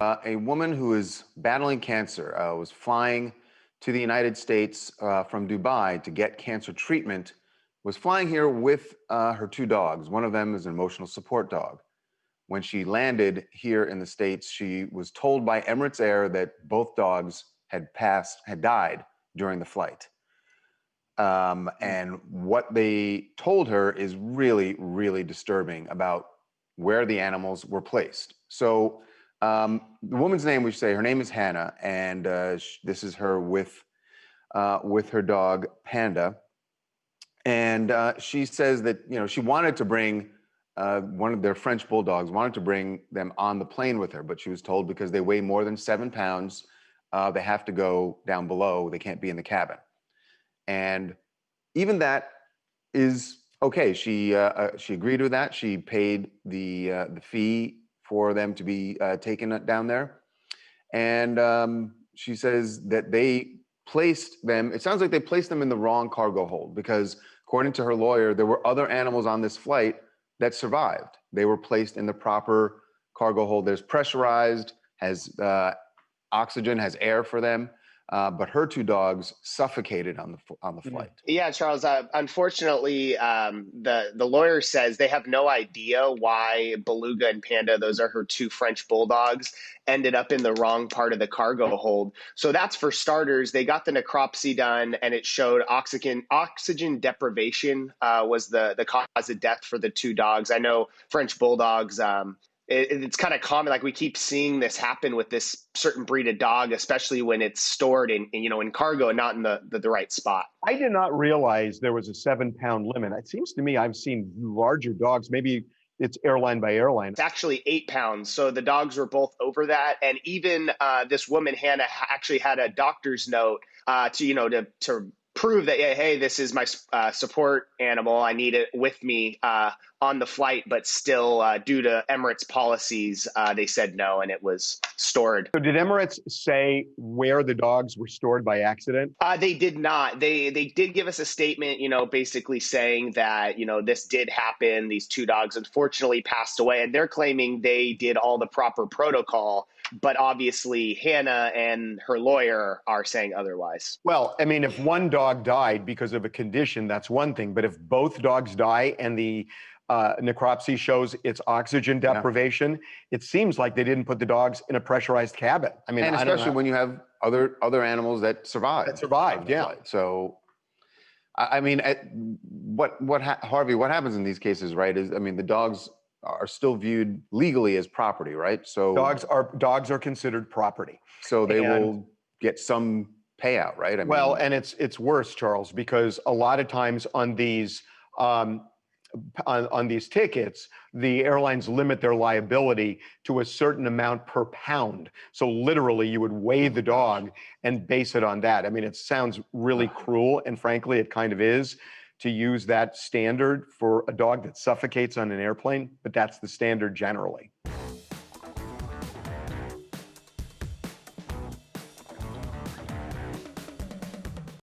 A woman who is battling cancer was flying to the United States from Dubai to get cancer treatment, was flying here with her two dogs. One of them is an emotional support dog. When she landed here in the States, she was told by Emirates Air that both dogs had died during the flight. And what they told her is really, really disturbing about where the animals were placed. So the woman's name, we should say, her name is Hannah, and this is her with her dog Panda. And she says that she wanted to bring one of their French bulldogs, wanted to bring them on the plane with her, but she was told because they weigh more than 7 pounds, they have to go down below. They can't be in the cabin. And even that is okay. She agreed with that. She paid the fee for them to be taken down there. And she says that they placed them, it sounds like they placed them in the wrong cargo hold, because according to her lawyer, there were other animals on this flight that survived. They were placed in the proper cargo hold. There's pressurized, has oxygen, has air for them. But her two dogs suffocated on the flight. Yeah, Charles. Unfortunately, the lawyer says they have no idea why Beluga and Panda, those are her two French bulldogs, ended up in the wrong part of the cargo hold. So that's for starters. They got the necropsy done, and it showed oxygen deprivation was the cause of death for the two dogs. I know French bulldogs. It's kind of common, like we keep seeing this happen with this certain breed of dog, especially when it's stored in cargo and not in the right spot. I did not realize there was a 7-pound limit. It seems to me I've seen larger dogs. Maybe it's airline by airline. It's actually 8 pounds. So the dogs were both over that. And even this woman, Hannah, actually had a doctor's note to prove that, hey, this is my support animal. I need it with me on the flight, but still, due to Emirates policies, they said no, and it was stored. So did Emirates say where the dogs were stored by accident? They did not. They did give us a statement, basically saying that, this did happen. These two dogs unfortunately passed away, and they're claiming they did all the proper protocol. But obviously, Hannah and her lawyer are saying otherwise. Well, I mean, if one dog died because of a condition, that's one thing. But if both dogs die and the necropsy shows it's oxygen deprivation, it seems like they didn't put the dogs in a pressurized cabin. I mean, and especially when you have other animals that survived. That survived, yeah. Flight. So, I mean, Harvey, what happens in these cases, right? Is, I mean, the dogs are still viewed legally as property, right? So dogs are considered property. So they will get some payout, right? I mean, well, and it's worse, Charles, because a lot of times on these tickets, the airlines limit their liability to a certain amount per pound. So literally, you would weigh the dog and base it on that. I mean, it sounds really cruel, and frankly, it kind of is, to use that standard for a dog that suffocates on an airplane, but that's the standard generally.